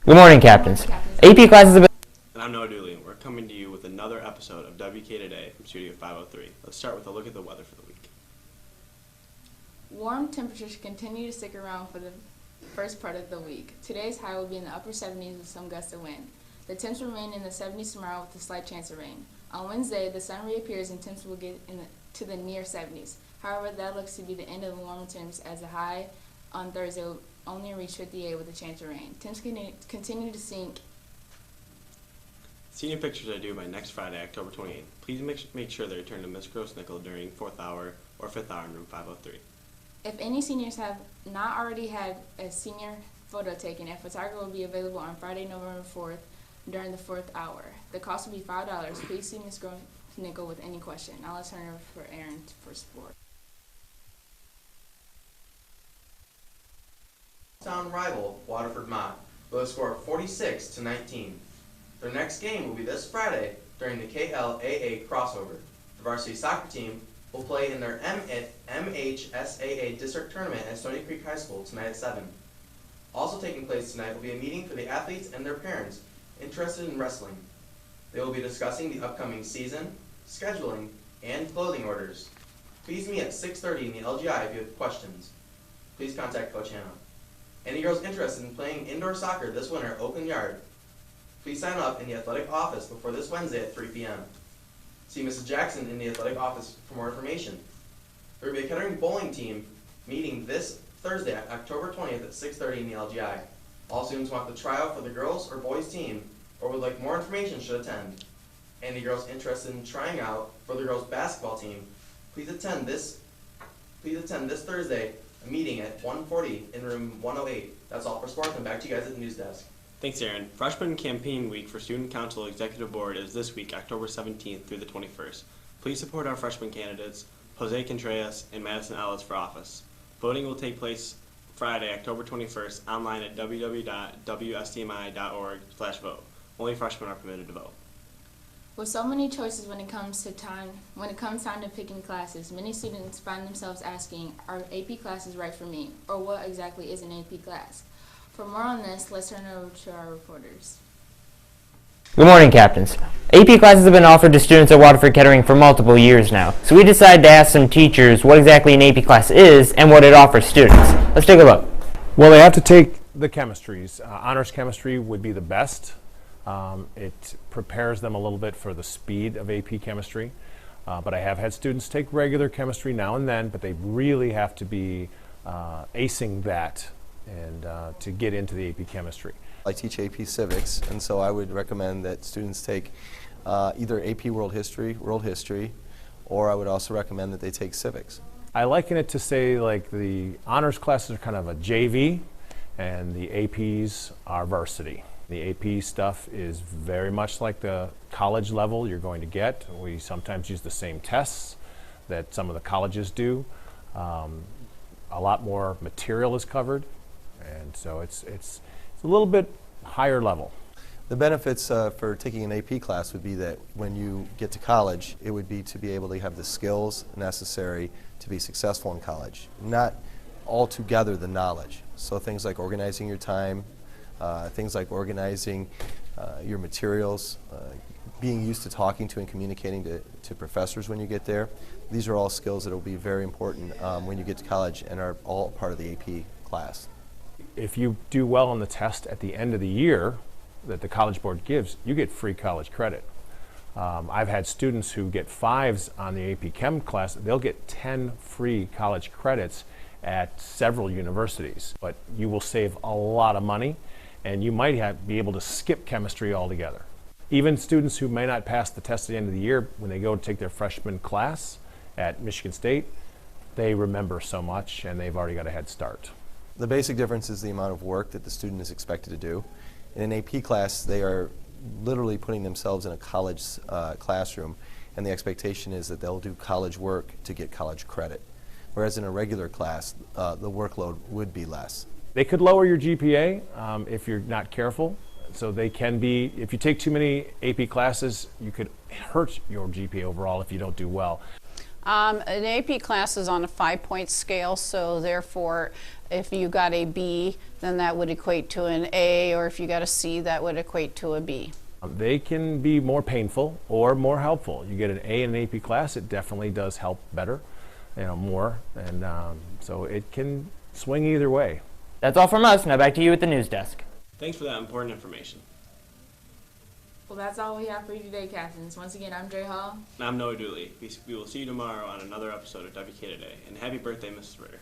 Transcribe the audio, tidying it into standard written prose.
Good morning, Captains. AP classes have been... And I'm Noah Dooley, and we're coming to you with another episode of WK Today from Studio 503. Let's start with a look at the weather for the week. Warm temperatures continue to stick around for the first part of the week. Today's high will be in the upper 70s with some gusts of wind. The temps will remain in the 70s tomorrow with a slight chance of rain. On Wednesday, the sun reappears and temps will get to the near 70s. However, that looks to be the end of the warmer temps as the high on Thursday will only reach 58 with a chance of rain. Temps continue to sink. Senior pictures are due by next Friday, October 28th. Please make sure they return to Miss Gross-Nickel during 4th hour or 5th hour in room 503. If any seniors have not already had a senior photo taken, a photographer will be available on Friday, November 4th during the 4th hour. The cost will be $5. Please see Ms. Gross-Nickel with any question. Now let's turn it over for Aaron for sport. Town rival Waterford Mott will score 46-19. Their next game will be this Friday during the KLAA crossover. The varsity soccer team will play in their MHSAA district tournament at Stony Creek High School tonight at 7. Also taking place tonight will be a meeting for the athletes and their parents interested in wrestling. They will be discussing the upcoming season, scheduling, and clothing orders. Please meet at 6:30 in the LGI if you have questions. Please contact Coach Hannah. Any girls interested in playing indoor soccer this winter at Oakland Yard, please sign up in the athletic office before this Wednesday at 3 p.m. See Mrs. Jackson in the athletic office for more information. There will be a Kettering bowling team meeting this Thursday, October 20th at 6:30 in the LGI. All students want the tryout for the girls or boys team or would like more information should attend. Any girls interested in trying out for the girls basketball team, please attend this Thursday a meeting at 1:40 in room 108. That's all for sports, and back to you guys at the news desk. Thanks, Aaron. Freshman Campaign Week for Student Council Executive Board is this week, October 17th through the 21st. Please support our freshman candidates, Jose Contreras and Madison Ellis, for office. Voting will take place Friday, October 21st, online at www.wstmi.org/vote. Only freshmen are permitted to vote. With so many choices when it comes time to picking classes, many students find themselves asking, are AP classes right for me? Or what exactly is an AP class? For more on this, let's turn it over to our reporters. Good morning, Captains. AP classes have been offered to students at Waterford Kettering for multiple years now, so we decided to ask some teachers what exactly an AP class is and what it offers students. Let's take a look. Well, they have to take the chemistries. Honors chemistry would be the best. It prepares them a little bit for the speed of AP chemistry, but I have had students take regular chemistry now and then, but they really have to be acing that and to get into the AP chemistry. I teach AP Civics, and so I would recommend that students take either AP World History, or I would also recommend that they take Civics. I liken it to say like the honors classes are kind of a JV and the APs are varsity. The AP stuff is very much like the college level you're going to get. We sometimes use the same tests that some of the colleges do. A lot more material is covered, and so it's a little bit higher level. The benefits for taking an AP class would be that when you get to college, it would be to be able to have the skills necessary to be successful in college, not altogether the knowledge. So things like organizing your time, things like organizing your materials, being used to talking to and communicating to professors when you get there. These are all skills that will be very important when you get to college and are all part of the AP class. If you do well on the test at the end of the year that the College Board gives, you get free college credit. I've had students who get 5s on the AP Chem class. They'll get 10 free college credits at several universities, but you will save a lot of money, and you might be able to skip chemistry altogether. Even students who may not pass the test at the end of the year, when they go to take their freshman class at Michigan State, they remember so much and they've already got a head start. The basic difference is the amount of work that the student is expected to do. In an AP class, they are literally putting themselves in a college classroom, and the expectation is that they'll do college work to get college credit. Whereas in a regular class, the workload would be less. They could lower your GPA if you're not careful. So they can be, if you take too many AP classes, you could hurt your GPA overall if you don't do well. An AP class is on a 5-point scale, so therefore if you got a B, then that would equate to an A, or if you got a C, that would equate to a B. They can be more painful or more helpful. You get an A in an AP class, it definitely does help better, more, and so it can swing either way. That's all from us. Now back to you at the news desk. Thanks for that important information. Well, that's all we have for you today, Captains. Once again, I'm Dre Hall. And I'm Noah Dooley. We will see you tomorrow on another episode of WK Today. And happy birthday, Mrs. Ritter.